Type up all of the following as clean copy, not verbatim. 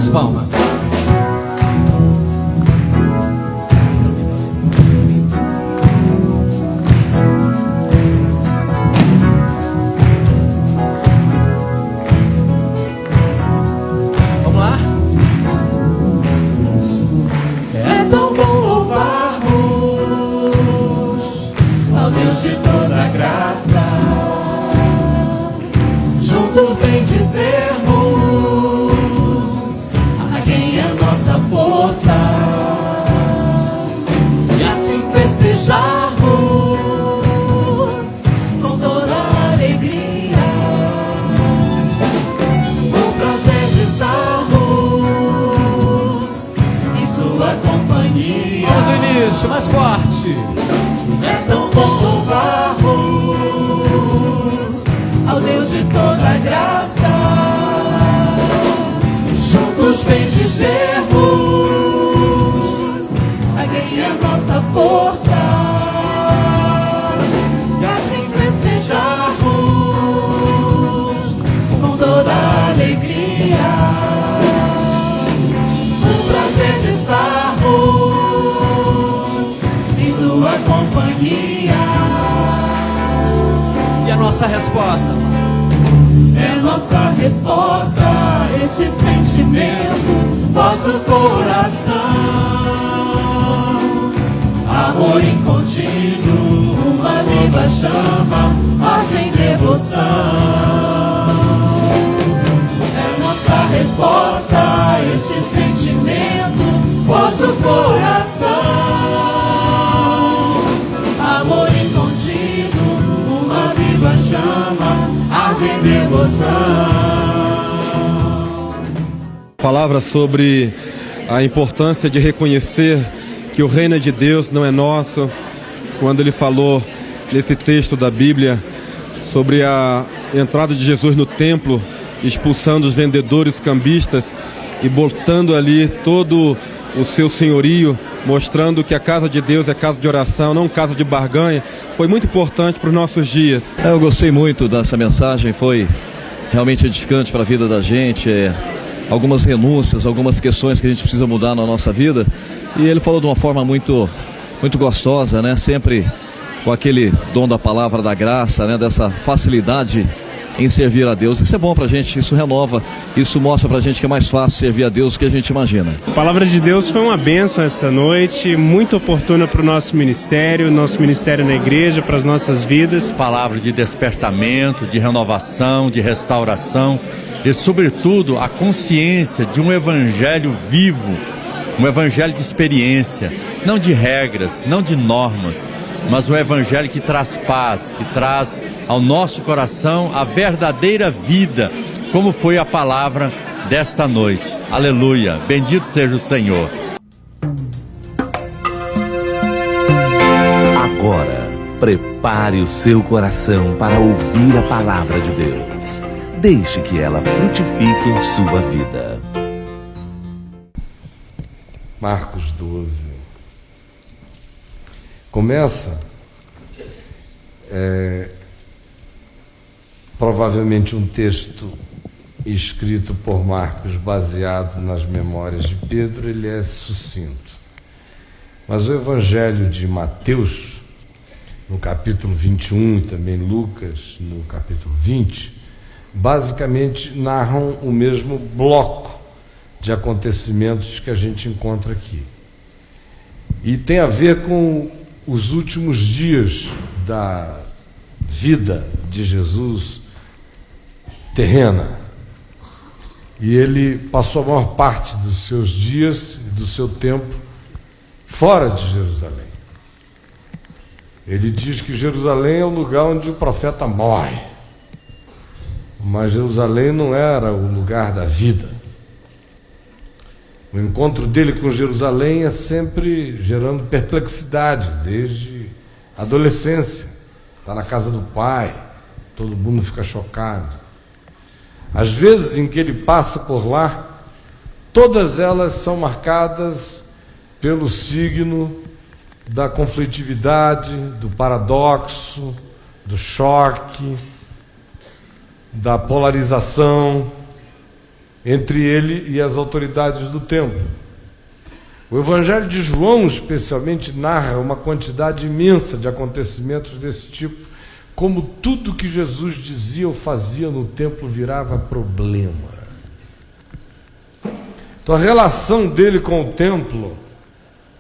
as palmas. Vamos lá? É tão bom louvarmos ao Deus de toda graça, juntos bendizermos a quem é nossa força, e assim festejarmos com toda a alegria o prazer de estarmos em sua companhia. Vamos no início, mais forte. É tão bom louvarmos ao Deus de toda graça, juntos bendizermos a quem é nossa força, e assim festejarmos com toda a alegria o prazer de estarmos em sua companhia. E a nossa resposta? É nossa resposta a este sentimento, voz do coração, amor incontínuo, uma viva chama, arde em devoção. É nossa resposta a este sentimento, voz do coração, amor incontínuo, uma viva chama, arde em devoção. Palavra sobre a importância de reconhecer que o reino é de Deus, não é nosso. Quando ele falou nesse texto da Bíblia sobre a entrada de Jesus no templo, expulsando os vendedores cambistas e botando ali todo o seu senhorio, mostrando que a casa de Deus é casa de oração, não casa de barganha, foi muito importante para os nossos dias. Eu gostei muito dessa mensagem, foi realmente edificante para a vida da gente, algumas renúncias, algumas questões que a gente precisa mudar na nossa vida, e ele falou de uma forma muito gostosa, né? Sempre com aquele dom da palavra da graça, né? Dessa facilidade em servir a Deus. Isso é bom pra gente, isso renova, isso mostra pra gente que é mais fácil servir a Deus do que a gente imagina. A palavra de Deus foi uma bênção essa noite, muito oportuna para o nosso ministério na igreja, para as nossas vidas. Palavra de despertamento, de renovação, de restauração e, sobretudo, a consciência de um evangelho vivo, um evangelho de experiência, não de regras, não de normas, mas um evangelho que traz paz, que traz ao nosso coração a verdadeira vida, como foi a palavra desta noite. Aleluia, bendito seja o Senhor. Agora, prepare o seu coração para ouvir a palavra de Deus. Deixe que ela frutifique em sua vida. Marcos 12. Começa provavelmente um texto escrito por Marcos baseado nas memórias de Pedro. Ele é sucinto, mas o Evangelho de Mateus, no capítulo 21, e também Lucas, no capítulo 20, basicamente narram o mesmo bloco de acontecimentos que a gente encontra aqui, e tem a ver com os últimos dias da vida de Jesus terrena. E ele passou a maior parte dos seus dias e do seu tempo fora de Jerusalém. Ele diz que Jerusalém é o lugar onde o profeta morre, mas Jerusalém não era o lugar da vida. O encontro dele com Jerusalém é sempre gerando perplexidade, desde a adolescência. Está na casa do pai, todo mundo fica chocado. As vezes em que ele passa por lá, todas elas são marcadas pelo signo da conflitividade, do paradoxo, do choque, da polarização. entre ele e as autoridades do templo. O Evangelho de João, especialmente, narra uma quantidade imensa de acontecimentos desse tipo, como tudo que Jesus dizia ou fazia no templo virava problema. Então a relação dele com o templo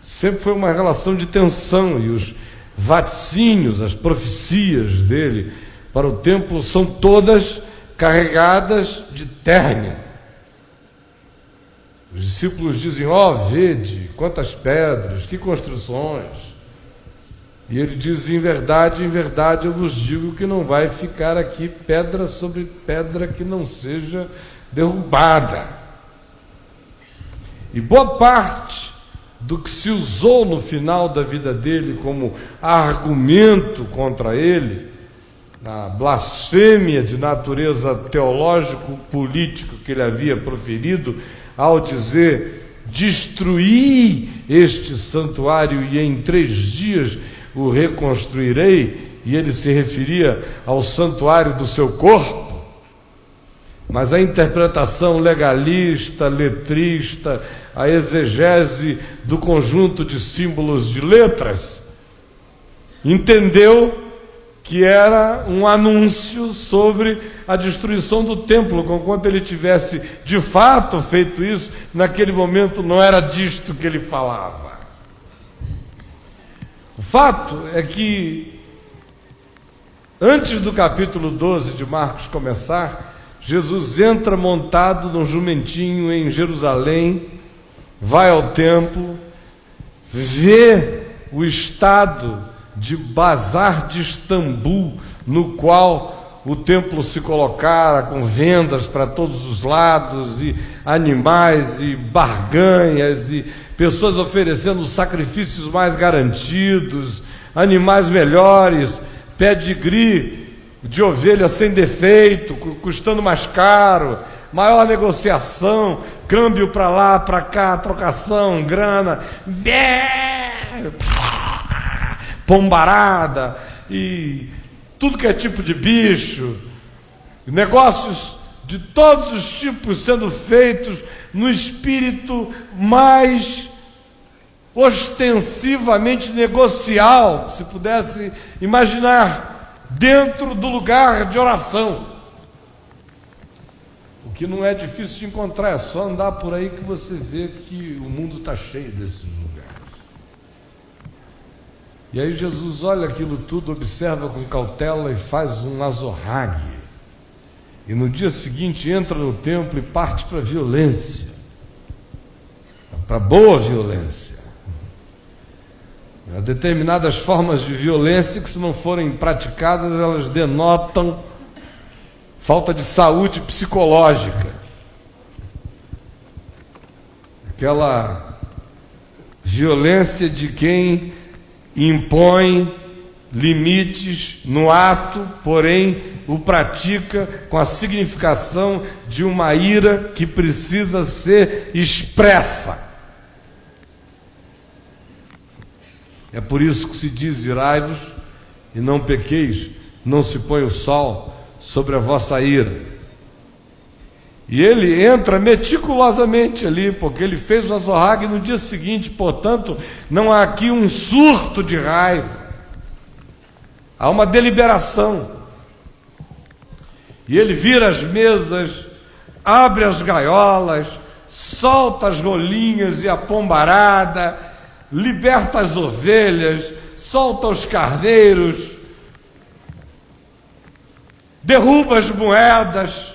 sempre foi uma relação de tensão, e os vaticínios, as profecias dele para o templo são todas carregadas de término. Os discípulos dizem: ó, vede, quantas pedras, que construções. E ele diz: em verdade eu vos digo que não vai ficar aqui pedra sobre pedra que não seja derrubada. E boa parte do que se usou no final da vida dele como argumento contra ele, na blasfêmia de natureza teológico-político que ele havia proferido, ao dizer: destruí este santuário e em 3 dias o reconstruirei, e ele se referia ao santuário do seu corpo. Mas a interpretação legalista, letrista, a exegese do conjunto de símbolos de letras, entendeu que era um anúncio sobre a destruição do templo, conquanto ele tivesse de fato feito isso, naquele momento não era disto que ele falava. O fato é que, antes do capítulo 12 de Marcos começar, Jesus entra montado num jumentinho em Jerusalém, vai ao templo, vê o estado de bazar de Istambul, no qual o templo se colocara com vendas para todos os lados, e animais, e barganhas, e pessoas oferecendo sacrifícios mais garantidos, animais melhores, pedigree de ovelha sem defeito, custando mais caro, maior negociação, câmbio para lá, para cá, trocação, grana, pombarada, e tudo que é tipo de bicho, negócios de todos os tipos sendo feitos no espírito mais ostensivamente negocial, se pudesse imaginar, dentro do lugar de oração. O que não é difícil de encontrar, é só andar por aí que você vê que o mundo está cheio desses lugares. E aí Jesus olha aquilo tudo, observa com cautela e faz um azorrague. E no dia seguinte entra no templo e parte para a violência, para boa violência. Há determinadas formas de violência que, se não forem praticadas, elas denotam falta de saúde psicológica. Aquela violência de quem impõe limites no ato, porém o pratica com a significação de uma ira que precisa ser expressa. É por isso que se diz: irai-vos e não pequeis, não se põe o sol sobre a vossa ira. E ele entra meticulosamente ali, porque ele fez o azorrague no dia seguinte, portanto, não há aqui um surto de raiva, há uma deliberação. E ele vira as mesas, abre as gaiolas, solta as rolinhas e a pombarada, liberta as ovelhas, solta os carneiros, derruba as moedas.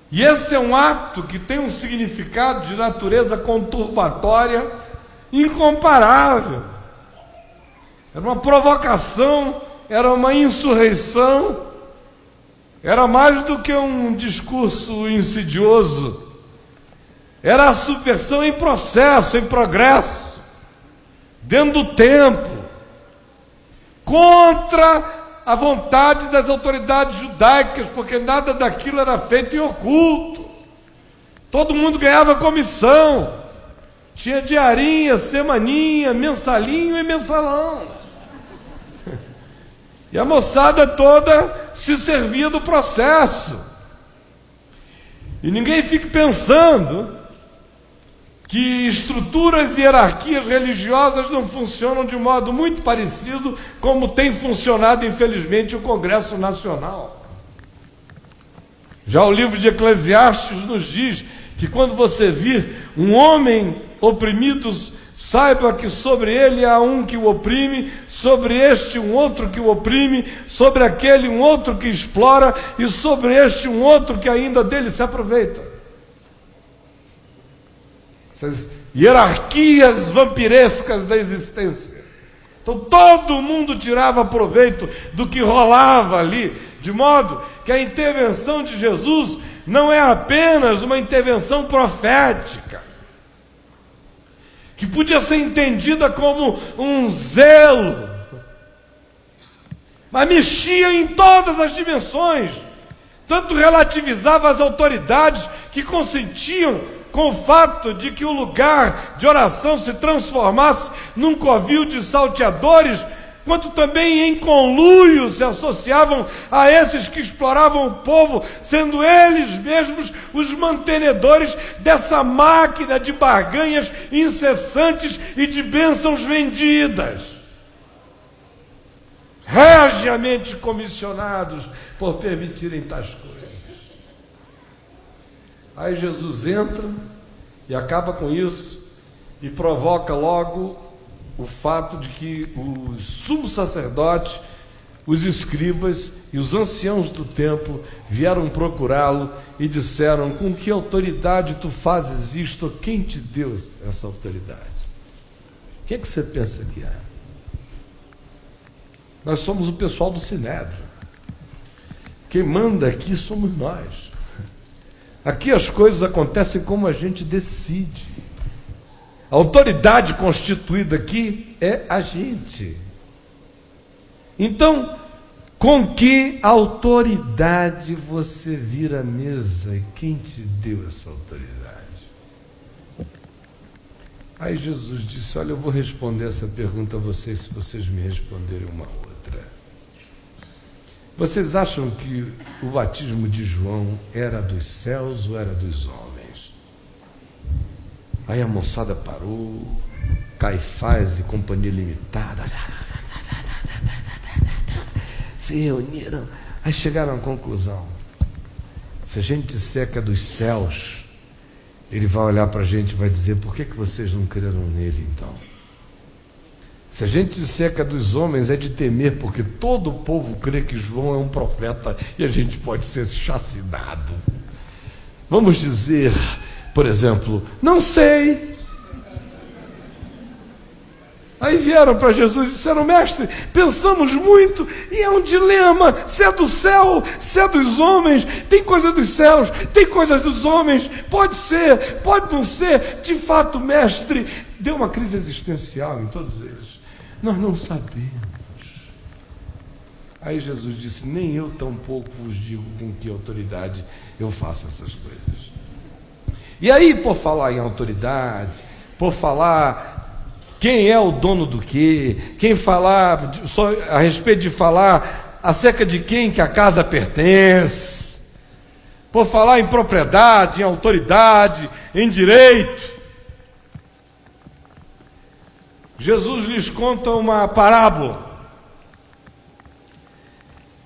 E esse é um ato que tem um significado de natureza conturbatória incomparável. Era uma provocação, era uma insurreição, era mais do que um discurso insidioso. Era a subversão em processo, em progresso, dentro do templo, contra a vontade das autoridades judaicas, porque nada daquilo era feito em oculto. Todo mundo ganhava comissão, tinha diarinha, semaninha, mensalinho e mensalão. E a moçada toda se servia do processo. E ninguém fique pensando que estruturas e hierarquias religiosas não funcionam de modo muito parecido como tem funcionado, infelizmente, o Congresso Nacional. Já o livro de Eclesiastes nos diz que quando você vir um homem oprimido, saiba que sobre ele há um que o oprime, sobre este um outro que o oprime, sobre aquele um outro que explora, e sobre este um outro que ainda dele se aproveita. Essas hierarquias vampirescas da existência. Então todo mundo tirava proveito do que rolava ali, de modo que a intervenção de Jesus não é apenas uma intervenção profética, que podia ser entendida como um zelo, mas mexia em todas as dimensões, tanto relativizava as autoridades que consentiam com o fato de que o lugar de oração se transformasse num covil de salteadores, quanto também em conluio se associavam a esses que exploravam o povo, sendo eles mesmos os mantenedores dessa máquina de barganhas incessantes e de bênçãos vendidas, regiamente comissionados por permitirem tais coisas. Aí Jesus entra e acaba com isso e provoca logo o fato de que os sumos sacerdotes, os escribas e os anciãos do templo vieram procurá-lo e disseram: com que autoridade tu fazes isto? Quem te deu essa autoridade? Quem é que você pensa que é? Nós somos o pessoal do Sinédrio. Quem manda aqui somos nós. Aqui as coisas acontecem como a gente decide. A autoridade constituída aqui é a gente. Então, com que autoridade você vira a mesa? E quem te deu essa autoridade? Aí Jesus disse: olha, eu vou responder essa pergunta a vocês se vocês me responderem uma outra. Vocês acham que o batismo de João era dos céus ou era dos homens? Aí a moçada parou, Caifás e Companhia Limitada se reuniram, aí chegaram à conclusão: se a gente disser que é dos céus, ele vai olhar para a gente e vai dizer: por que vocês não creram nele então? Se a gente disser que é dos homens, é de temer, porque todo o povo crê que João é um profeta e a gente pode ser chacinado. Vamos dizer, por exemplo, não sei. Aí vieram para Jesus e disseram: mestre, pensamos muito e é um dilema, se é do céu, se é dos homens, tem coisa dos céus, tem coisas dos homens, pode ser, pode não ser. De fato, mestre, deu uma crise existencial em todos eles. Nós não sabemos. Aí Jesus disse: nem eu tampouco vos digo com que autoridade eu faço essas coisas. E aí, por falar em autoridade, por falar quem é o dono do quê, quem falar só a respeito de falar acerca de quem que a casa pertence, por falar em propriedade, em autoridade, em direito, Jesus lhes conta uma parábola.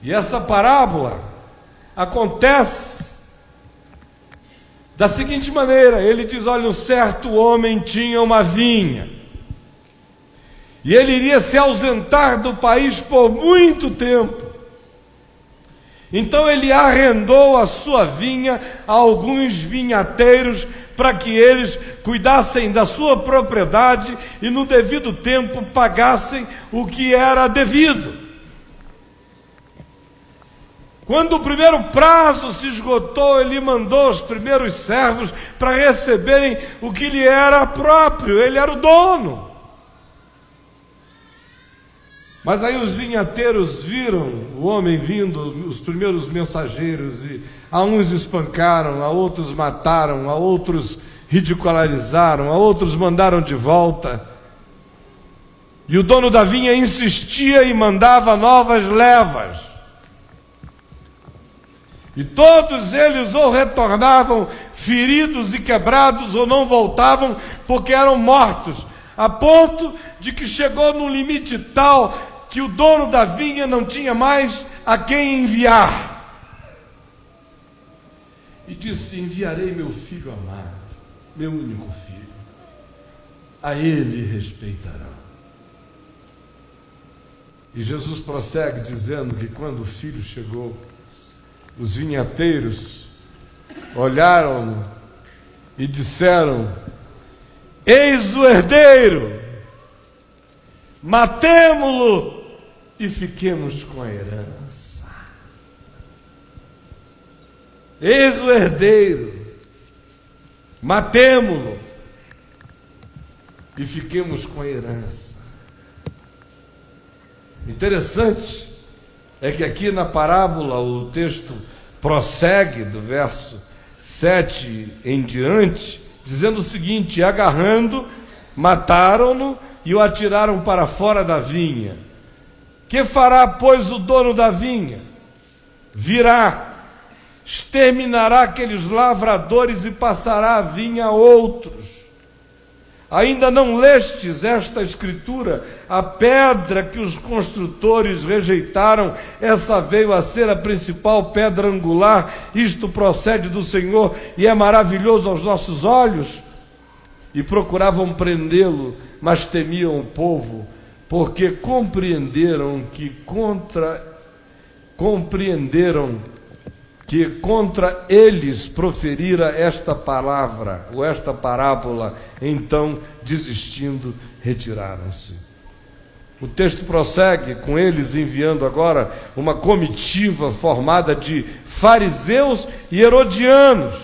E essa parábola acontece da seguinte maneira: ele diz: olha, um certo homem tinha uma vinha, e ele iria se ausentar do país por muito tempo. Então ele arrendou a sua vinha a alguns vinhateiros para que eles cuidassem da sua propriedade e no devido tempo pagassem o que era devido. Quando o primeiro prazo se esgotou, ele mandou os primeiros servos para receberem o que lhe era próprio, ele era o dono. Mas aí os vinhateiros viram o homem vindo, os primeiros mensageiros, e a uns espancaram, a outros mataram, a outros ridicularizaram, a outros mandaram de volta. E o dono da vinha insistia e mandava novas levas. E todos eles ou retornavam feridos e quebrados, ou não voltavam porque eram mortos, a ponto de que chegou num limite tal que o dono da vinha não tinha mais a quem enviar. E disse: enviarei meu filho amado, meu único filho, a ele respeitarão. E Jesus prossegue dizendo que quando o filho chegou, os vinhateiros olharam-no e disseram: eis o herdeiro, matemo-lo e fiquemos com a herança. Eis o herdeiro, matemo-lo e fiquemos com a herança. Interessante é que aqui na parábola o texto prossegue do verso 7 em diante, dizendo o seguinte: agarrando, mataram-no e o atiraram para fora da vinha. Que fará, pois, o dono da vinha? Virá, exterminará aqueles lavradores e passará a vinha a outros. Ainda não lestes esta escritura? A pedra que os construtores rejeitaram, essa veio a ser a principal pedra angular. Isto procede do Senhor e é maravilhoso aos nossos olhos. E procuravam prendê-lo, mas temiam o povo, porque compreenderam que contra eles proferira esta palavra, ou esta parábola. Então, desistindo, retiraram-se. O texto prossegue com eles enviando agora uma comitiva formada de fariseus e herodianos,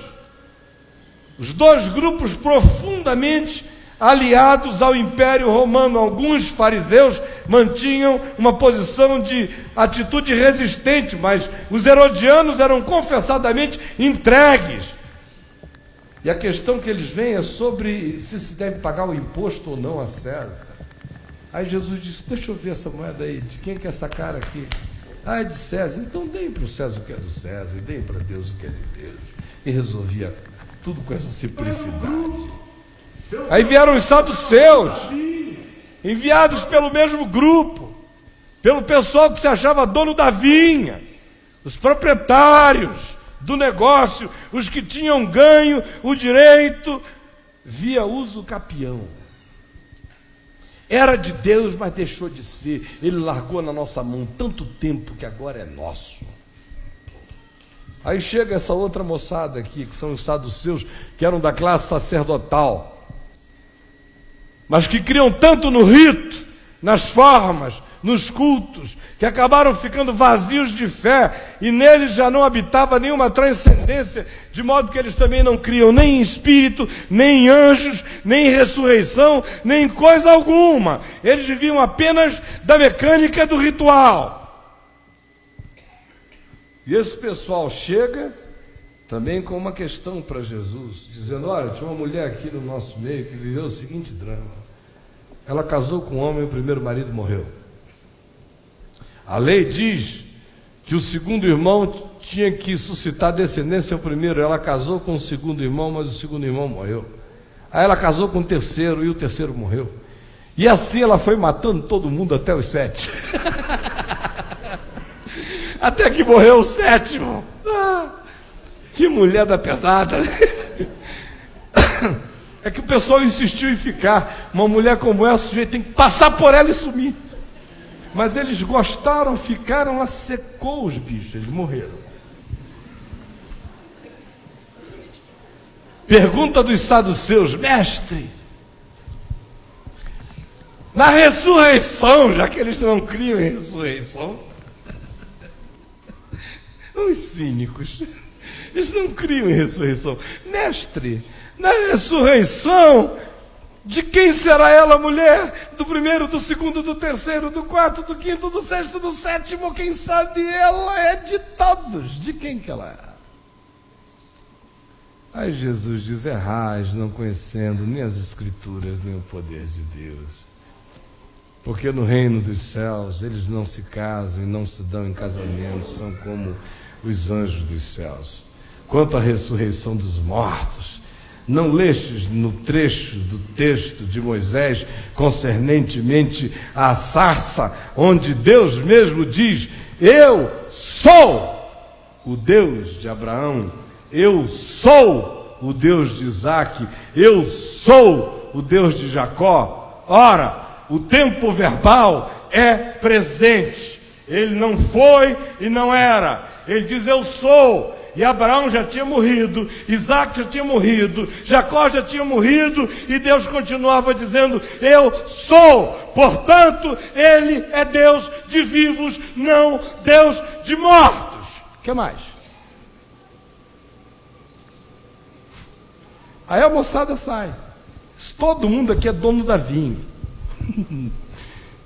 os dois grupos profundamente aliados ao Império Romano. Alguns fariseus mantinham uma posição de atitude resistente, mas os herodianos eram confessadamente entregues. E a questão que eles veem é sobre se deve pagar o imposto ou não a César. Aí Jesus disse: deixa eu ver essa moeda aí, de quem que é essa cara aqui? Ah, é de César. Então deem para o César o que é do César, e deem para Deus o que é de Deus. E resolvia tudo com essa simplicidade. Aí vieram os saduceus, enviados pelo mesmo grupo, pelo pessoal que se achava dono da vinha, os proprietários do negócio, os que tinham ganho o direito via uso capião. Era de Deus, mas deixou de ser. Ele largou na nossa mão tanto tempo que agora é nosso. Aí chega essa outra moçada aqui, que são os saduceus, que eram da classe sacerdotal, mas que criam tanto no rito, nas formas, nos cultos, que acabaram ficando vazios de fé, e neles já não habitava nenhuma transcendência, de modo que eles também não criam nem em espírito, nem em anjos, nem em ressurreição, nem em coisa alguma. Eles viviam apenas da mecânica do ritual. E esse pessoal chega também com uma questão para Jesus, dizendo: olha, tinha uma mulher aqui no nosso meio que viveu o seguinte drama. Ela casou com um homem e o primeiro marido morreu. A lei diz que o segundo irmão tinha que suscitar descendência ao primeiro. Ela casou com o segundo irmão, mas o segundo irmão morreu. Aí ela casou com o terceiro e o terceiro morreu. E assim ela foi matando todo mundo até os 7. Até que morreu o 7º. Que mulher da pesada. É que o pessoal insistiu em ficar. Uma mulher como essa, o sujeito tem que passar por ela e sumir. Mas eles gostaram, ficaram, ela secou os bichos, eles morreram. Pergunta dos saduceus: mestre, na ressurreição, já que eles não criam em ressurreição, os cínicos, eles não criam em ressurreição. Mestre, na ressurreição, de quem será ela mulher? Do primeiro, do segundo, do terceiro, do quarto, do quinto, do sexto, do sétimo? Quem sabe ela é de todos. De quem que ela é? Aí Jesus diz: errais, não conhecendo nem as Escrituras, nem o poder de Deus. Porque no reino dos céus eles não se casam e não se dão em casamento, são como os anjos dos céus. Quanto à ressurreição dos mortos, não lestes no trecho do texto de Moisés concernentemente à sarça, onde Deus mesmo diz: eu sou o Deus de Abraão, eu sou o Deus de Isaque, eu sou o Deus de Jacó. Ora, o tempo verbal é presente. Ele não foi e não era. Ele diz: eu sou. E Abraão já tinha morrido, Isaque já tinha morrido, Jacó já tinha morrido, e Deus continuava dizendo: eu sou. Portanto, Ele é Deus de vivos, não Deus de mortos. O que mais? Aí a moçada sai. Todo mundo aqui é dono da vinha.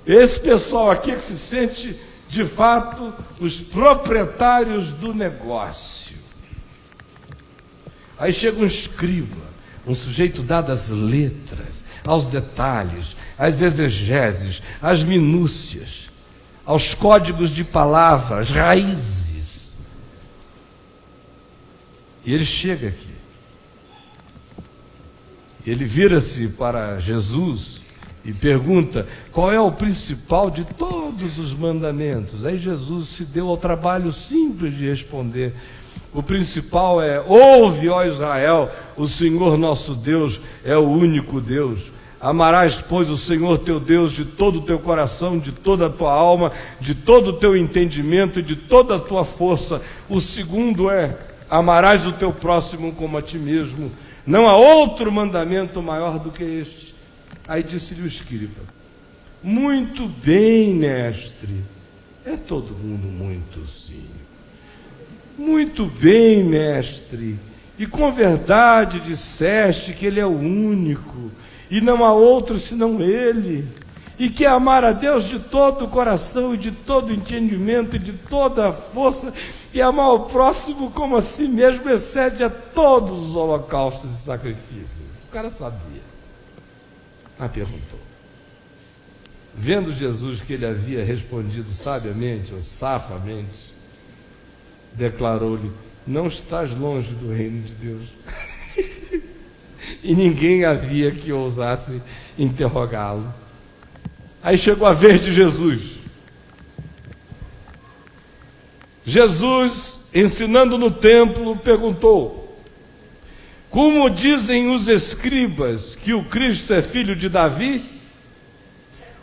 Esse pessoal aqui é que se sente, de fato, os proprietários do negócio. Aí chega um escriba, um sujeito dado às letras, aos detalhes, às exegeses, às minúcias, aos códigos de palavras, raízes. E ele chega aqui. Ele vira-se para Jesus e pergunta: qual é o principal de todos os mandamentos? Aí Jesus se deu ao trabalho simples de responder: o principal é: ouve, ó Israel, o Senhor nosso Deus é o único Deus. Amarás, pois, o Senhor teu Deus de todo o teu coração, de toda a tua alma, de todo o teu entendimento e de toda a tua força. O segundo é: amarás o teu próximo como a ti mesmo. Não há outro mandamento maior do que este. Aí disse-lhe o escriba: muito bem, mestre. É todo mundo muito sim. Muito bem, mestre. E com verdade disseste que Ele é o único, e não há outro senão Ele, e que amar a Deus de todo o coração, e de todo o entendimento, e de toda a força, e amar o próximo como a si mesmo, excede a todos os holocaustos e sacrifícios. O cara sabia, mas perguntou. Vendo Jesus que ele havia respondido sabiamente ou safamente, declarou-lhe: não estás longe do reino de Deus. E ninguém havia que ousasse interrogá-lo. Aí chegou a vez de Jesus. Jesus, ensinando no templo, perguntou: como dizem os escribas que o Cristo é filho de Davi?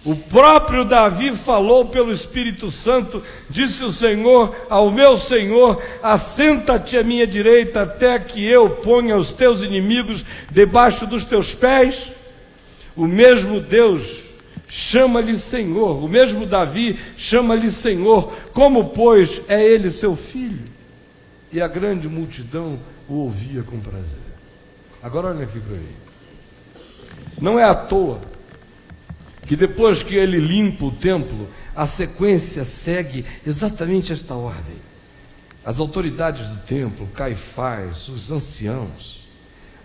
O próprio Davi falou pelo Espírito Santo, disse o Senhor ao meu Senhor: assenta-te à minha direita até que eu ponha os teus inimigos debaixo dos teus pés. O mesmo Deus chama-lhe Senhor, o mesmo Davi chama-lhe Senhor. Como, pois, é ele seu filho? E a grande multidão o ouvia com prazer. Agora olha aqui para mim. Não é à toa que depois que ele limpa o templo, a sequência segue exatamente esta ordem. As autoridades do templo, Caifás, os anciãos.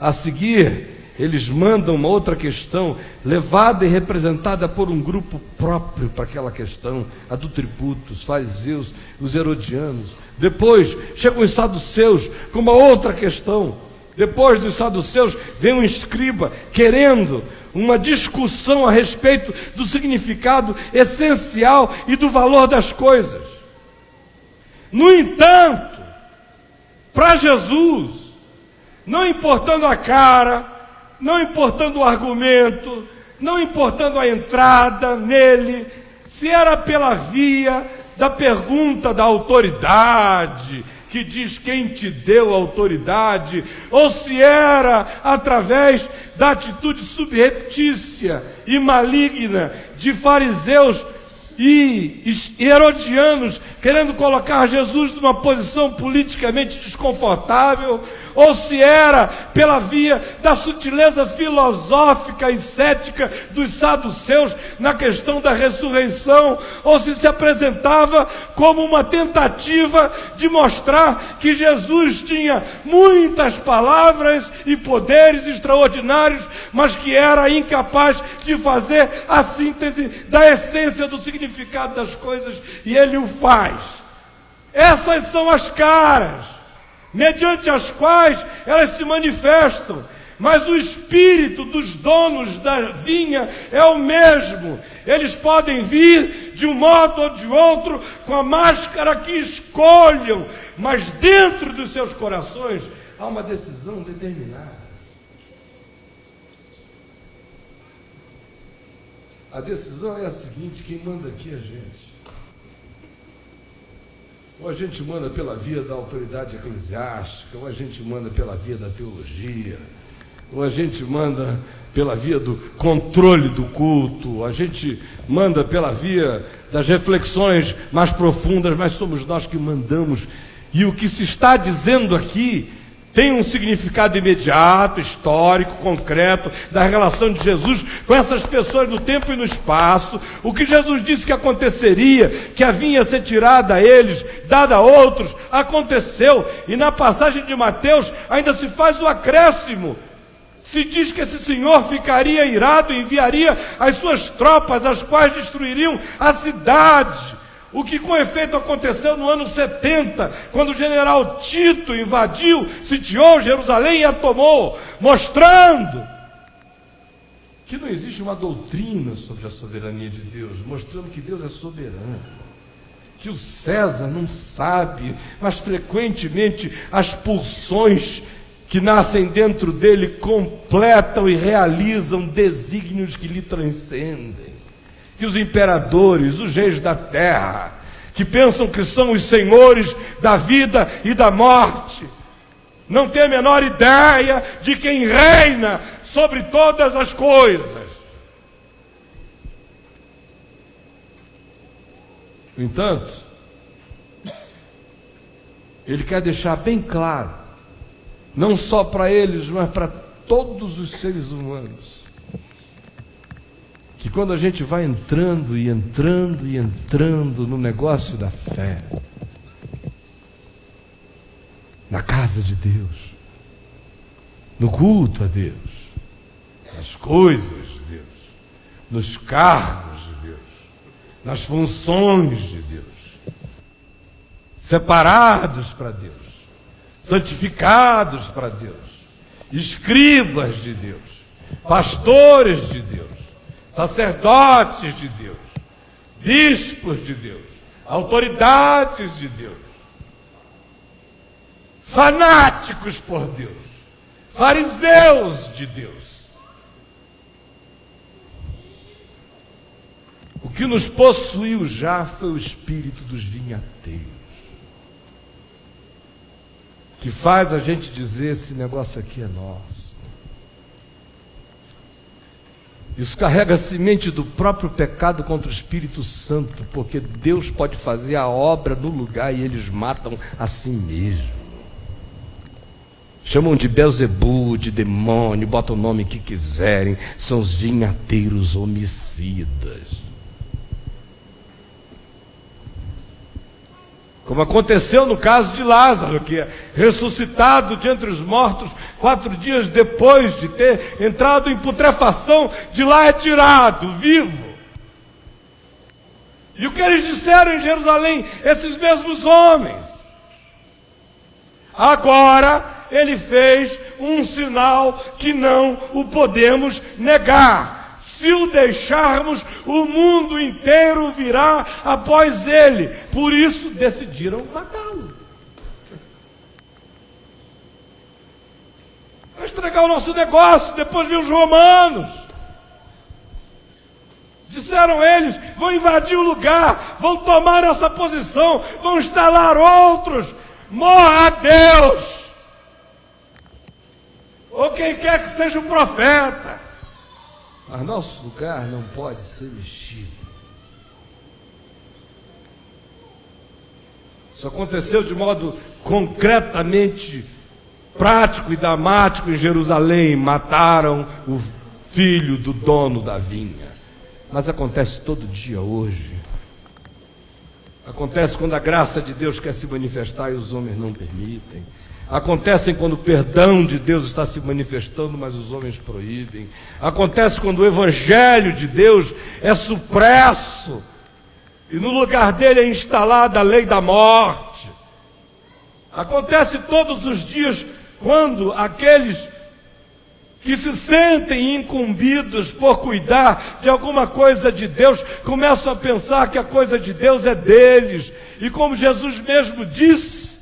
A seguir, eles mandam uma outra questão, levada e representada por um grupo próprio para aquela questão, a do tributo, os fariseus, os herodianos. Depois, chegam os saduceus com uma outra questão. Depois dos saduceus, vem um escriba querendo uma discussão a respeito do significado essencial e do valor das coisas. No entanto, para Jesus, não importando a cara, não importando o argumento, não importando a entrada nele, se era pela via da pergunta da autoridade, que diz quem te deu autoridade, ou se era através da atitude subreptícia e maligna de fariseus e herodianos, querendo colocar Jesus numa posição politicamente desconfortável, ou se era pela via da sutileza filosófica e cética dos saduceus na questão da ressurreição, ou se apresentava como uma tentativa de mostrar que Jesus tinha muitas palavras e poderes extraordinários, mas que era incapaz de fazer a síntese da essência do significado das coisas, e ele o faz. Essas são as caras, mediante as quais elas se manifestam. Mas o espírito dos donos da vinha é o mesmo. Eles podem vir de um modo ou de outro, com a máscara que escolham, mas dentro dos seus corações há uma decisão determinada. A decisão é a seguinte: quem manda aqui é a gente. Ou a gente manda pela via da autoridade eclesiástica, ou a gente manda pela via da teologia, ou a gente manda pela via do controle do culto, a gente manda pela via das reflexões mais profundas, mas somos nós que mandamos. E o que se está dizendo aqui tem um significado imediato, histórico, concreto, da relação de Jesus com essas pessoas no tempo e no espaço. O que Jesus disse que aconteceria, que a vinha ia ser tirada a eles, dada a outros, aconteceu. E na passagem de Mateus ainda se faz o acréscimo. Se diz que esse Senhor ficaria irado e enviaria as suas tropas, as quais destruiriam a cidade. O que com efeito aconteceu no ano 70, quando o general Tito invadiu, sitiou Jerusalém e a tomou, mostrando que não existe uma doutrina sobre a soberania de Deus, mostrando que Deus é soberano, que o César não sabe, mas frequentemente as pulsões que nascem dentro dele completam e realizam desígnios que lhe transcendem. Que os imperadores, os reis da terra, que pensam que são os senhores da vida e da morte, não têm a menor ideia de quem reina sobre todas as coisas. No entanto, ele quer deixar bem claro, não só para eles, mas para todos os seres humanos, que quando a gente vai entrando e entrando e entrando no negócio da fé, na casa de Deus, no culto a Deus, nas coisas de Deus, nos cargos de Deus, nas funções de Deus, separados para Deus, santificados para Deus, escribas de Deus, pastores de Deus, sacerdotes de Deus, bispos de Deus, autoridades de Deus, fanáticos por Deus, fariseus de Deus. O que nos possuiu já foi o espírito dos vinhateiros, que faz a gente dizer: esse negócio aqui é nosso. Isso carrega a semente do próprio pecado contra o Espírito Santo, porque Deus pode fazer a obra no lugar e eles matam a si mesmo. Chamam de Belzebu, de demônio, botam o nome que quiserem, são os vinhateiros homicidas. Como aconteceu no caso de Lázaro, que é ressuscitado de entre os mortos 4 dias depois de ter entrado em putrefação, de lá é tirado, vivo. E o que eles disseram em Jerusalém, esses mesmos homens? Agora ele fez um sinal que não o podemos negar. Se o deixarmos, o mundo inteiro virá após ele. Por isso decidiram matá-lo. Vai estragar o nosso negócio. Depois vem os romanos. Disseram eles: vão invadir o lugar, vão tomar essa posição, vão instalar outros. Morra a Deus! Ou quem quer que seja o profeta. Mas nosso lugar não pode ser mexido. Isso aconteceu de modo concretamente prático e dramático em Jerusalém. Mataram o filho do dono da vinha. Mas acontece todo dia hoje. Acontece quando a graça de Deus quer se manifestar e os homens não permitem. Acontece quando o perdão de Deus está se manifestando, mas os homens proíbem. Acontece quando o evangelho de Deus é supresso e no lugar dele é instalada a lei da morte. Acontece todos os dias quando aqueles que se sentem incumbidos por cuidar de alguma coisa de Deus começam a pensar que a coisa de Deus é deles. E como Jesus mesmo disse,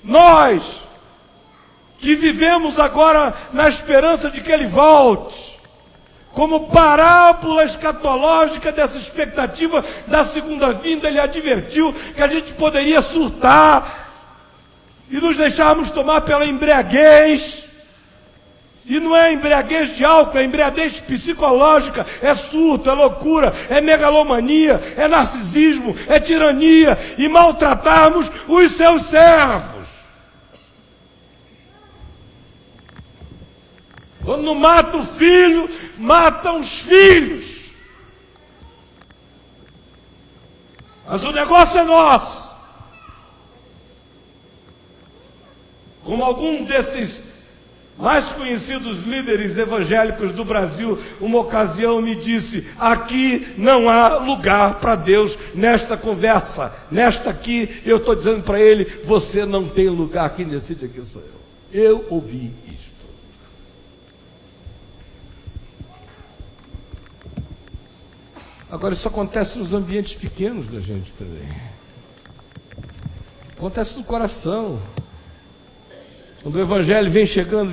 nós que vivemos agora na esperança de que Ele volte, como parábola escatológica dessa expectativa da segunda vinda, Ele advertiu que a gente poderia surtar e nos deixarmos tomar pela embriaguez. E não é embriaguez de álcool, é embriaguez psicológica, é surto, é loucura, é megalomania, é narcisismo, é tirania, e maltratarmos os seus servos. Quando não mata o filho, matam os filhos. Mas o negócio é nosso. Como algum desses mais conhecidos líderes evangélicos do Brasil, uma ocasião me disse: aqui não há lugar para Deus nesta conversa. Nesta aqui, eu estou dizendo para ele: você não tem lugar, quem decide aqui sou eu. Eu ouvi isto. Agora, isso acontece nos ambientes pequenos da gente também. Acontece no coração. Quando o Evangelho vem chegando,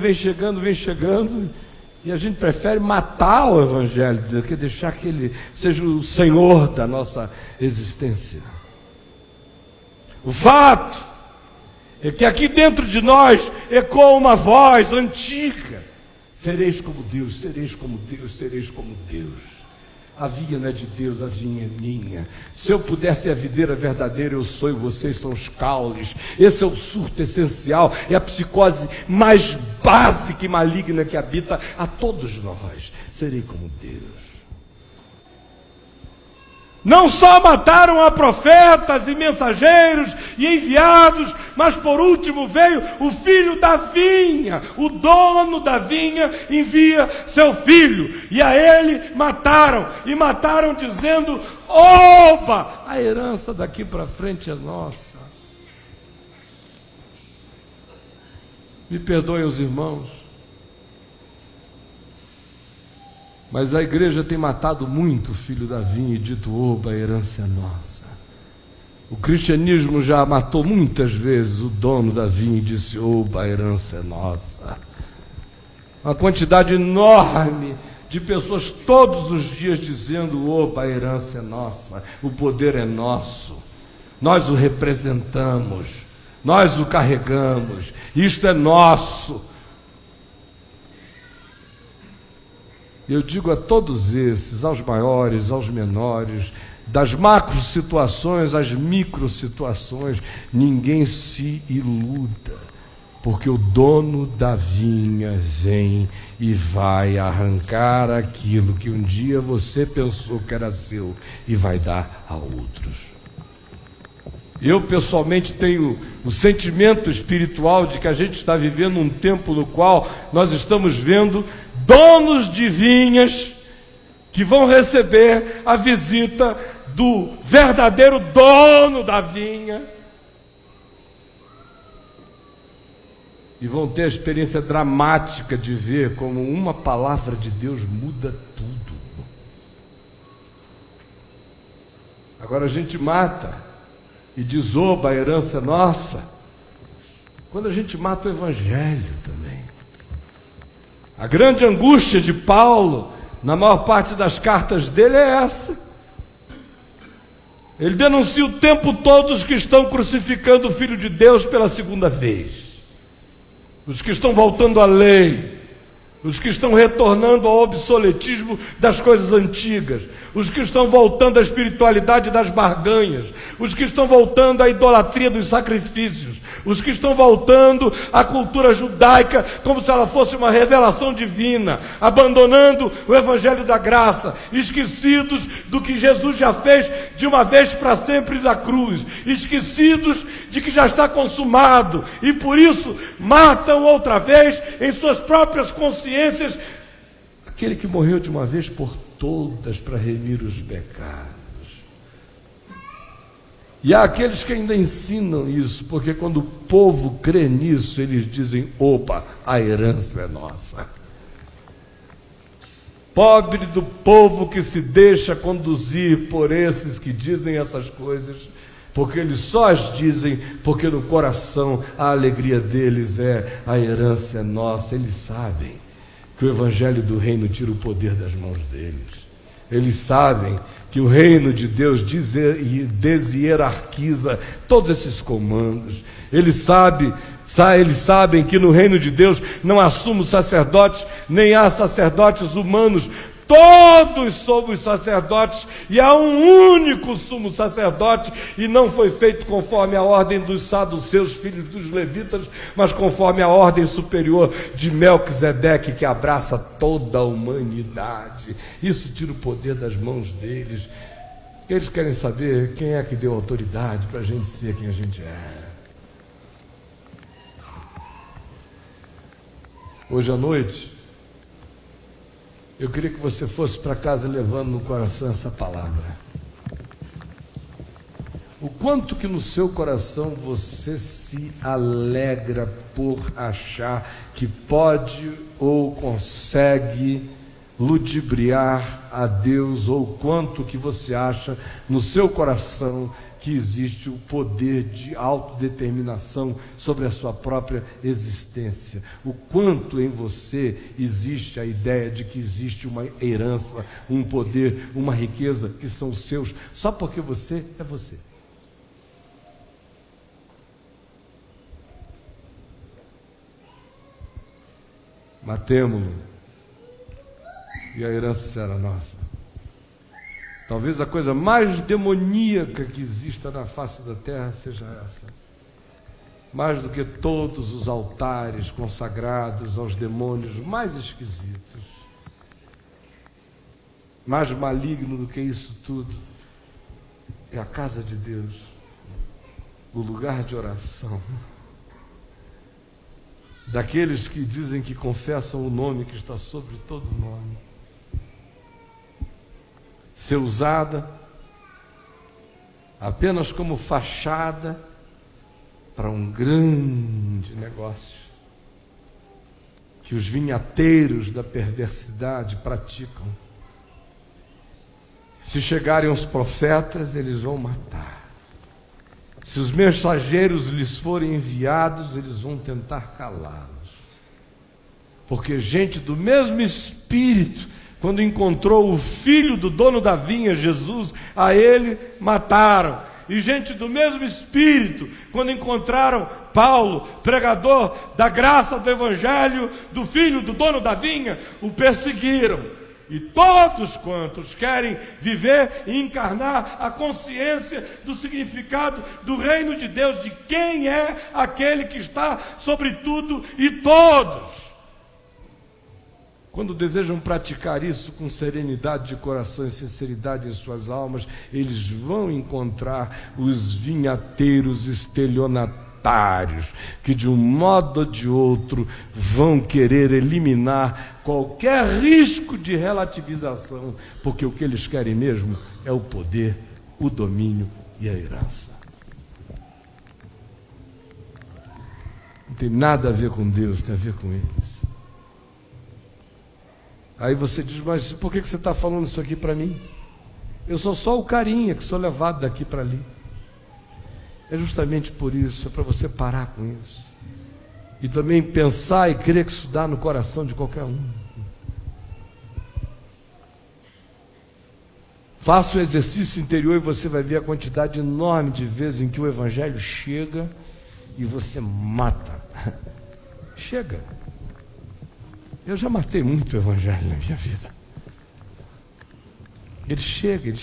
e a gente prefere matar o Evangelho do que deixar que ele seja o Senhor da nossa existência. O fato é que aqui dentro de nós ecoa uma voz antiga: sereis como Deus, sereis como Deus, sereis como Deus. A vinha não é de Deus, a vinha é minha. Se eu pudesse ser a videira verdadeira, eu sou e vocês são os caules. Esse é o surto essencial, é a psicose mais básica e maligna que habita a todos nós. Serei como Deus. Não só mataram a profetas e mensageiros e enviados, mas por último veio o filho da vinha. O dono da vinha envia seu filho, e a ele mataram, e mataram dizendo: oba, a herança daqui para frente é nossa. Me perdoem os irmãos, mas a igreja tem matado muito o filho da vinha e dito: oba, a herança é nossa. O cristianismo já matou muitas vezes o dono da vinha e disse: oba, a herança é nossa. Uma quantidade enorme de pessoas todos os dias dizendo: oba, a herança é nossa, o poder é nosso, nós o representamos, nós o carregamos, isto é nosso. Eu digo a todos esses, aos maiores, aos menores, das macro situações às micro situações, ninguém se iluda, porque o dono da vinha vem e vai arrancar aquilo que um dia você pensou que era seu e vai dar a outros. Eu pessoalmente tenho o sentimento espiritual de que a gente está vivendo um tempo no qual nós estamos vendo donos de vinhas que vão receber a visita do verdadeiro dono da vinha e vão ter a experiência dramática de ver como uma palavra de Deus muda tudo. Agora a gente mata e diz: oba, a herança é nossa, quando a gente mata o Evangelho também. A grande angústia de Paulo, na maior parte das cartas dele, é essa. Ele denuncia o tempo todo os que estão crucificando o Filho de Deus pela segunda vez, os que estão voltando à lei, os que estão retornando ao obsoletismo das coisas antigas, os que estão voltando à espiritualidade das barganhas, os que estão voltando à idolatria dos sacrifícios, os que estão voltando à cultura judaica como se ela fosse uma revelação divina, abandonando o Evangelho da graça, esquecidos do que Jesus já fez de uma vez para sempre na cruz, esquecidos de que já está consumado, e por isso matam outra vez em suas próprias consciências aquele que morreu de uma vez por todas para remir os pecados. E há aqueles que ainda ensinam isso, porque quando o povo crê nisso, eles dizem: opa, a herança é nossa. Pobre do povo que se deixa conduzir por esses que dizem essas coisas, porque eles só as dizem porque no coração a alegria deles é: a herança é nossa. Eles sabem que o evangelho do reino tira o poder das mãos deles. Eles sabem que o reino de Deus deshierarquiza todos esses comandos. Eles sabem que no reino de Deus não há sumos sacerdotes, nem há sacerdotes humanos. Todos somos sacerdotes, e há um único sumo sacerdote, e não foi feito conforme a ordem dos saduceus, filhos dos levitas, mas conforme a ordem superior de Melquisedeque, que abraça toda a humanidade. Isso tira o poder das mãos deles. Eles querem saber quem é que deu autoridade para a gente ser quem a gente é. Hoje à noite, eu queria que você fosse para casa levando no coração essa palavra. O quanto que no seu coração você se alegra por achar que pode ou consegue ludibriar a Deus, ou quanto que você acha no seu coração que existe o poder de autodeterminação sobre a sua própria existência. O quanto em você existe a ideia de que existe uma herança, um poder, uma riqueza que são seus, só porque você é você. Matemo-lo, e a herança será nossa. Talvez a coisa mais demoníaca que exista na face da terra seja essa. Mais do que todos os altares consagrados aos demônios mais esquisitos. Mais maligno do que isso tudo é a casa de Deus, o lugar de oração. Daqueles que dizem que confessam o nome que está sobre todo nome. Ser usada apenas como fachada para um grande negócio que os vinhateiros da perversidade praticam. Se chegarem os profetas, eles vão matar. Se os mensageiros lhes forem enviados, eles vão tentar calá-los. Porque gente do mesmo espírito, quando encontrou o filho do dono da vinha, Jesus, a ele mataram. E gente do mesmo espírito, quando encontraram Paulo, pregador da graça do evangelho, do filho do dono da vinha, o perseguiram. E todos quantos querem viver e encarnar a consciência do significado do reino de Deus, de quem é aquele que está sobre tudo e todos, quando desejam praticar isso com serenidade de coração e sinceridade em suas almas, eles vão encontrar os vinhateiros estelionatários, que de um modo ou de outro vão querer eliminar qualquer risco de relativização, porque o que eles querem mesmo é o poder, o domínio e a herança. Não tem nada a ver com Deus, tem a ver com eles. Aí você diz: mas por que você está falando isso aqui para mim? Eu sou só o carinha que sou levado daqui para ali. É justamente por isso, é para você parar com isso. E também pensar e crer que isso dá no coração de qualquer um. Faça o exercício interior e você vai ver a quantidade enorme de vezes em que o evangelho chega e você mata. Chega. Eu já matei muito o evangelho na minha vida. Ele chega.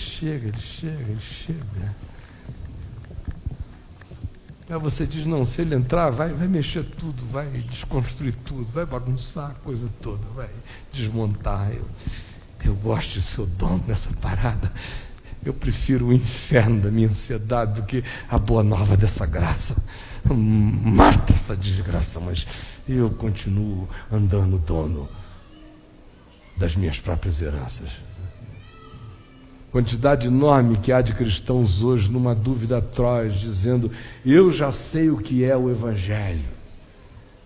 Aí você diz: não, se ele entrar, vai mexer tudo, vai desconstruir tudo, vai bagunçar a coisa toda, vai desmontar. Eu gosto de ser o dono dessa parada. Eu prefiro o inferno da minha ansiedade do que a boa nova dessa graça. Mata essa desgraça, mas eu continuo andando dono das minhas próprias heranças. Quantidade enorme que há de cristãos hoje numa dúvida atroz, dizendo: eu já sei o que é o Evangelho,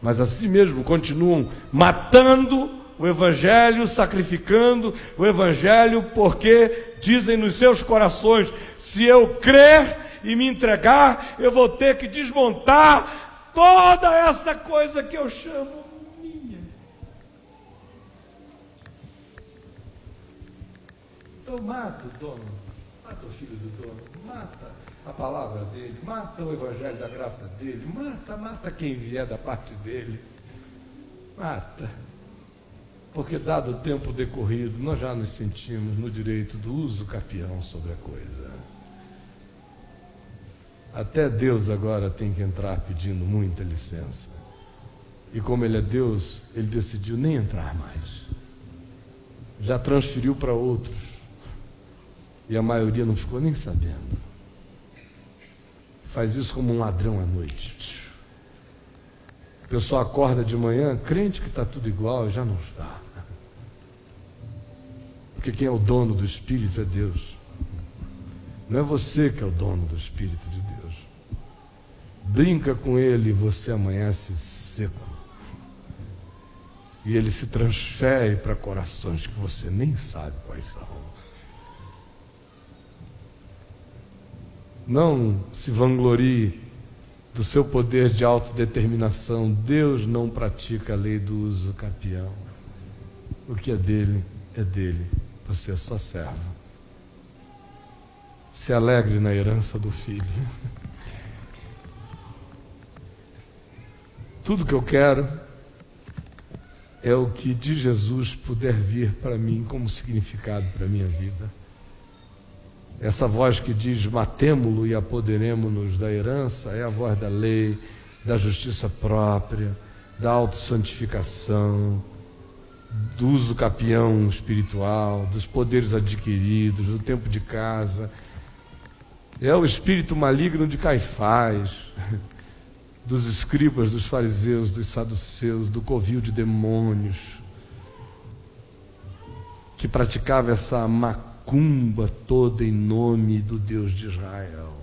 mas assim mesmo continuam matando o Evangelho, sacrificando o Evangelho, porque dizem nos seus corações: se eu crer e me entregar, eu vou ter que desmontar toda essa coisa que eu chamo minha. Então mata o dono, mata o filho do dono, mata a palavra dele, mata o Evangelho da graça dele, mata quem vier da parte dele, mata. Porque dado o tempo decorrido, nós já nos sentimos no direito do uso capião sobre a coisa. Até Deus agora tem que entrar pedindo muita licença. E como Ele é Deus, Ele decidiu nem entrar mais. Já transferiu para outros. E a maioria não ficou nem sabendo. Faz isso como um ladrão à noite. O pessoal acorda de manhã, crente que está tudo igual, já não está. Porque quem é o dono do Espírito é Deus. Não é você que é o dono do Espírito de Deus. Brinca com Ele e você amanhece seco. E Ele se transfere para corações que você nem sabe quais são. Não se vanglorie do seu poder de autodeterminação. Deus não pratica a lei do uso capião. O que é dele, você é só servo. Se alegre na herança do Filho. Tudo que eu quero é o que de Jesus puder vir para mim como significado para a minha vida. Essa voz que diz: matemo-lo e apoderemo-nos da herança, é a voz da lei, da justiça própria, da autossantificação, do uso capião espiritual, dos poderes adquiridos, do tempo de casa. É o espírito maligno de Caifás, dos escribas, dos fariseus, dos saduceus, do covil de demônios, que praticava essa macumba toda em nome do Deus de Israel.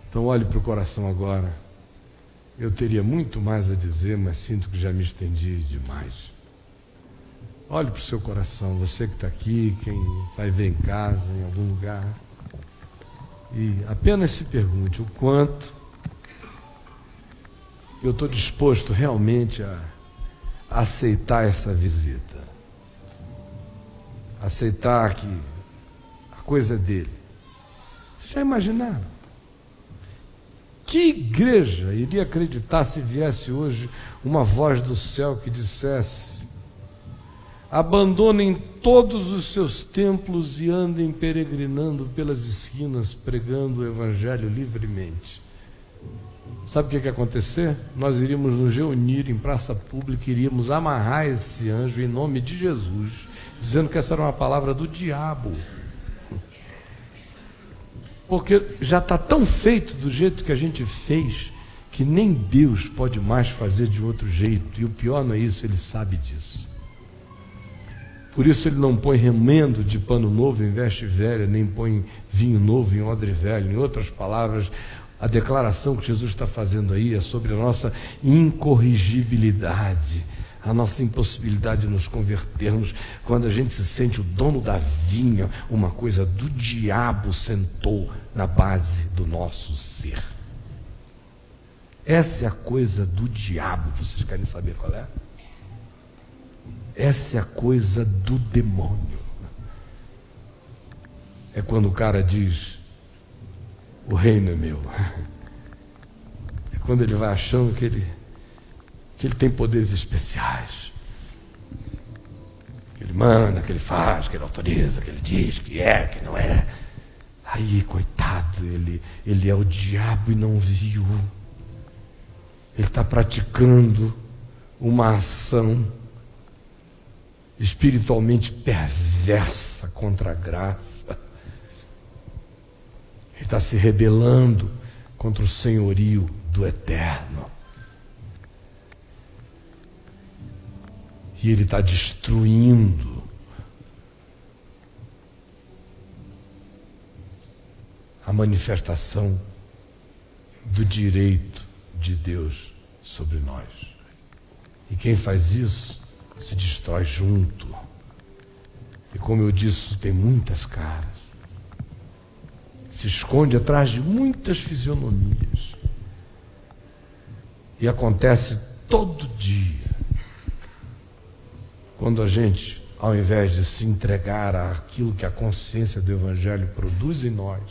Então olhe para o coração agora. Eu teria muito mais a dizer, mas sinto que já me estendi demais. Olhe para o seu coração, você que está aqui, quem vai ver em casa, em algum lugar, e apenas se pergunte o quanto eu estou disposto realmente a aceitar essa visita. Aceitar que a coisa é dele. Vocês já imaginaram? Que igreja iria acreditar se viesse hoje uma voz do céu que dissesse: abandonem todos os seus templos e andem peregrinando pelas esquinas, pregando o Evangelho livremente? Sabe o que ia acontecer? Nós iríamos nos reunir em praça pública, iríamos amarrar esse anjo em nome de Jesus, dizendo que essa era uma palavra do diabo. Porque já está tão feito do jeito que a gente fez, que nem Deus pode mais fazer de outro jeito. E o pior não é isso, Ele sabe disso. Por isso Ele não põe remendo de pano novo em veste velha, nem põe vinho novo em odre velho. Em outras palavras, a declaração que Jesus está fazendo aí é sobre a nossa incorrigibilidade, a nossa impossibilidade de nos convertermos. Quando a gente se sente o dono da vinha, uma coisa do diabo sentou na base do nosso ser. Essa é a coisa do diabo. Vocês querem saber qual é? Essa é a coisa do demônio. É quando o cara diz: o reino é meu. É quando ele vai achando que ele tem poderes especiais, que ele manda, que ele faz, que ele autoriza, que ele diz, que é, que não é. Aí, coitado, ele é o diabo e não viu. Ele está praticando uma ação espiritualmente perversa contra a graça. Ele está se rebelando contra o senhorio do eterno. E ele está destruindo a manifestação do direito de Deus sobre nós. E quem faz isso se destrói junto. E como eu disse, isso tem muitas caras. Se esconde atrás de muitas fisionomias. E acontece todo dia. Quando a gente, ao invés de se entregar àquilo que a consciência do Evangelho produz em nós,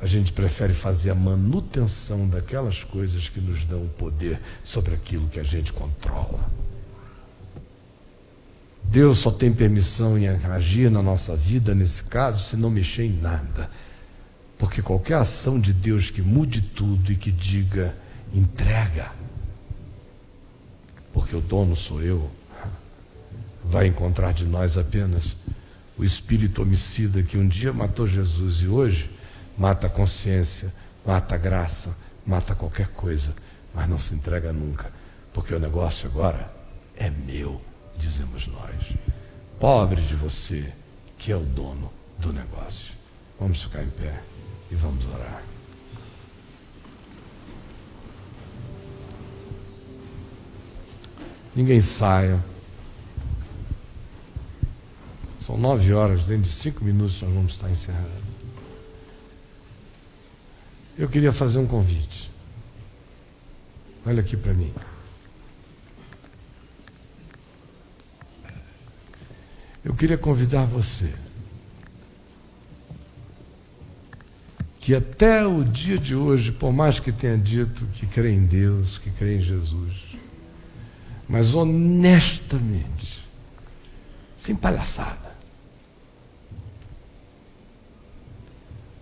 a gente prefere fazer a manutenção daquelas coisas que nos dão poder sobre aquilo que a gente controla. Deus só tem permissão em agir na nossa vida, nesse caso, se não mexer em nada. Porque qualquer ação de Deus que mude tudo e que diga, entrega, porque o dono sou eu, vai encontrar de nós apenas o espírito homicida que um dia matou Jesus e hoje mata a consciência, mata a graça, mata qualquer coisa, mas não se entrega nunca, porque o negócio agora é meu, dizemos nós. Pobre de você, que é o dono do negócio. Vamos ficar em pé e vamos orar. Ninguém saia. São 9 horas, dentro de 5 minutos nós vamos estar encerrando. Eu queria fazer um convite. Olha aqui para mim. Eu queria convidar você que até o dia de hoje, por mais que tenha dito que crê em Deus, que crê em Jesus, mas honestamente, sem palhaçada,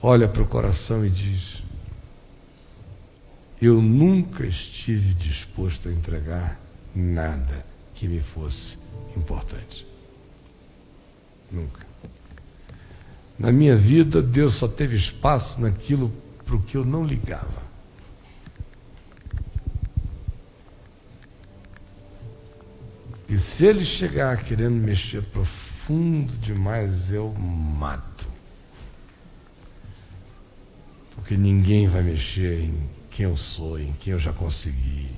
olha para o coração e diz: eu nunca estive disposto a entregar nada que me fosse importante. Nunca. Na minha vida, Deus só teve espaço naquilo para o que eu não ligava. E se Ele chegar querendo mexer profundo demais, eu mato. Porque ninguém vai mexer em quem eu sou, em quem eu já consegui.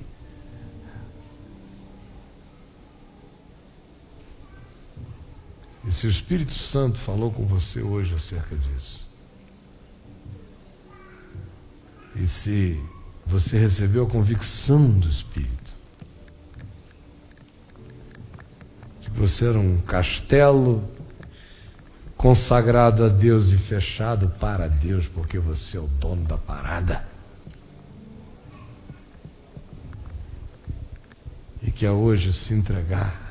E se o Espírito Santo falou com você hoje acerca disso, e se você recebeu a convicção do Espírito, que você era um castelo consagrado a Deus e fechado para Deus, porque você é o dono da parada, e que a hoje se entregar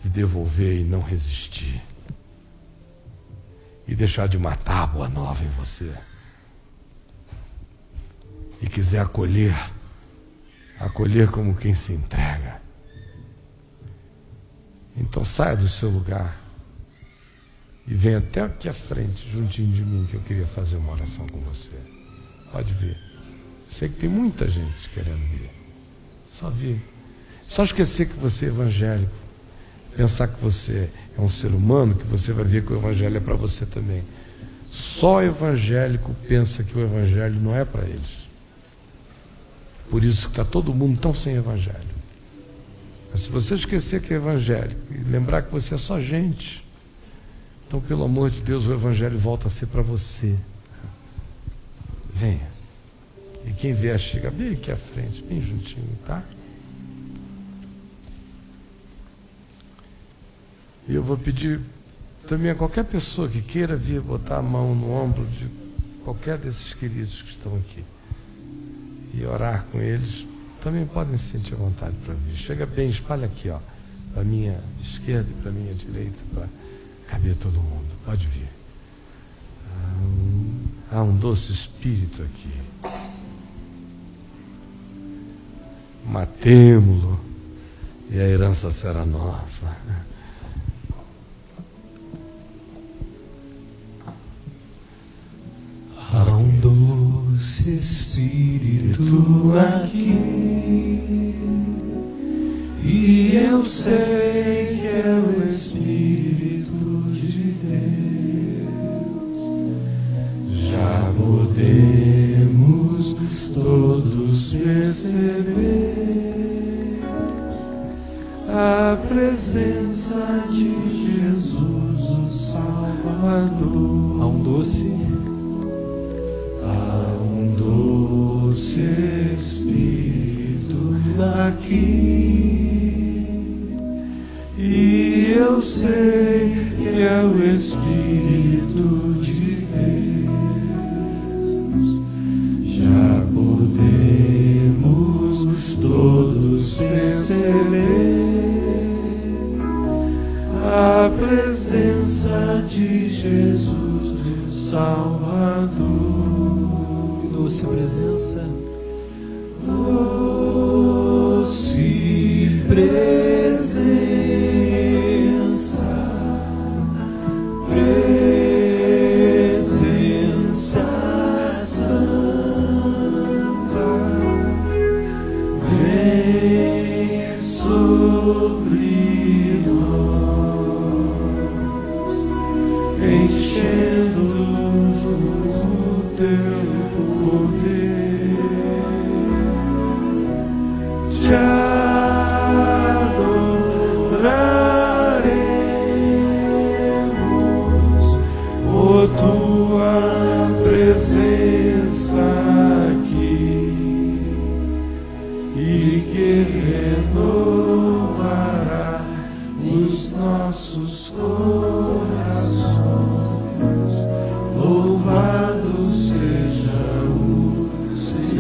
e devolver e não resistir, e deixar de matar a boa nova em você, e quiser acolher como quem se entrega, então saia do seu lugar e venha até aqui à frente, juntinho de mim, que eu queria fazer uma oração com você. Pode vir. Sei que tem muita gente querendo vir. Só vir. Só esquecer que você é evangélico. Pensar que você é um ser humano, que você vai ver que o Evangelho é para você também. Só evangélico pensa que o Evangelho não é para eles. Por isso que está todo mundo tão sem Evangelho. Mas se você esquecer que é evangélico e lembrar que você é só gente, então, pelo amor de Deus, o Evangelho volta a ser para você. Venha. E quem vier, chega bem aqui à frente, bem juntinho, tá? E eu vou pedir também a qualquer pessoa que queira vir botar a mão no ombro de qualquer desses queridos que estão aqui e orar com eles, também podem se sentir à vontade para vir. Chega bem, espalha aqui, ó, para a minha esquerda e para a minha direita, para caber todo mundo. Pode vir. Há um doce espírito aqui. Matemo-lo e a herança será nossa. Há um doce espírito aqui E eu sei que é o Espírito de Deus. Já podemos todos perceber a presença de Jesus, o Salvador. Há um doce Espírito aqui, e eu sei que é o Espírito de Deus. Já podemos todos perceber a presença de Jesus, o Salvador. doce presença, doce presença, presença santa, vem sobre nós, enchendo-nos do teu poder. Te adoraremos, oh tua presença aqui, e que renovará os nossos corações. Louvado seja o Senhor,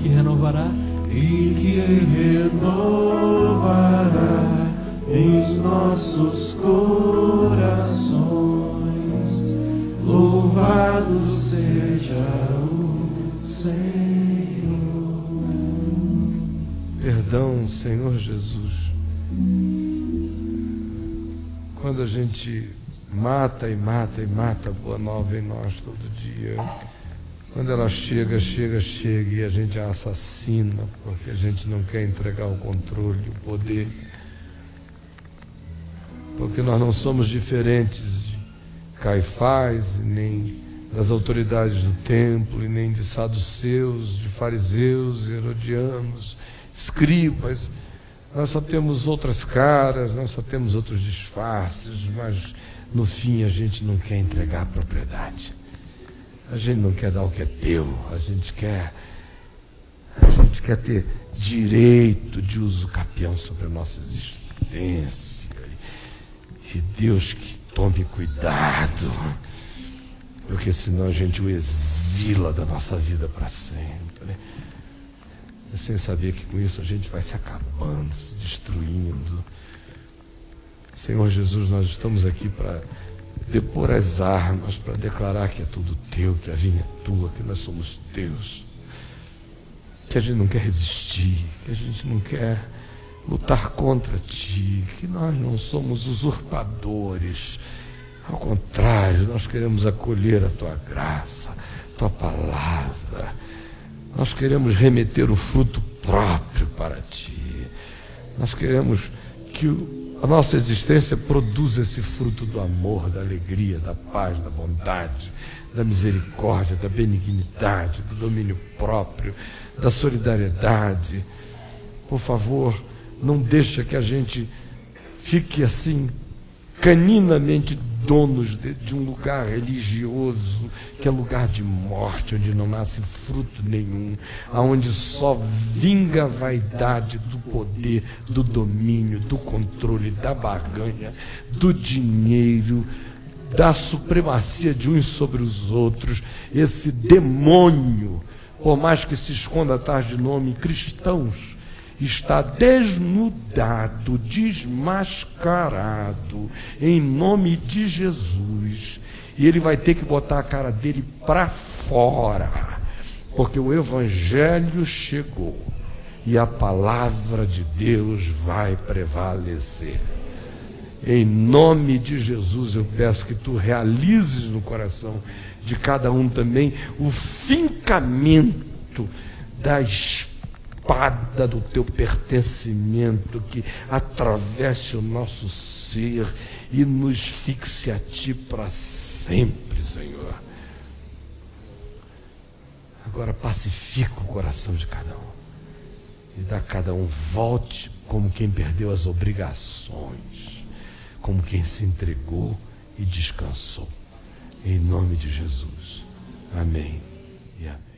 que renovará e que renovará em nossos corações. Louvado seja o Senhor. Perdão, Senhor Jesus, quando a gente mata e mata e mata a boa nova em nós todo dia, quando ela chega e a gente a assassina porque a gente não quer entregar o controle, o poder, porque nós não somos diferentes de Caifás, nem das autoridades do templo, e nem de saduceus, de fariseus, herodianos, escribas. Nós só temos outras caras, nós só temos outros disfarces, mas no fim a gente não quer entregar a propriedade. A gente não quer dar o que é teu, a gente quer ter direito de uso capião sobre a nossa existência. E Deus que tome cuidado, porque senão a gente o exila da nossa vida para sempre. Sem saber que com isso a gente vai se acabando, se destruindo. Senhor Jesus, nós estamos aqui para depor as armas, para declarar que é tudo teu, que a vinha é tua, que nós somos teus, que a gente não quer resistir, que a gente não quer lutar contra ti, que nós não somos usurpadores. Ao contrário, nós queremos acolher a tua graça, tua palavra. Nós queremos remeter o fruto próprio para ti. Nós queremos que a nossa existência produza esse fruto do amor, da alegria, da paz, da bondade, da misericórdia, da benignidade, do domínio próprio, da solidariedade. Por favor, não deixa que a gente fique assim, caninamente donos de um lugar religioso, que é lugar de morte, onde não nasce fruto nenhum, aonde só vinga a vaidade do poder, do domínio, do controle, da barganha, do dinheiro, da supremacia de uns sobre os outros. Esse demônio, por mais que se esconda atrás de nome cristãos, está desnudado, desmascarado, em nome de Jesus. E ele vai ter que botar a cara dele para fora, porque o Evangelho chegou e a palavra de Deus vai prevalecer. Em nome de Jesus eu peço que tu realizes no coração de cada um também o fincamento da espada espada do teu pertencimento que atravesse o nosso ser e nos fixe a ti para sempre, Senhor. Agora pacifica o coração de cada um e dá a cada um volte como quem perdeu as obrigações, como quem se entregou e descansou. Em nome de Jesus. Amém e amém.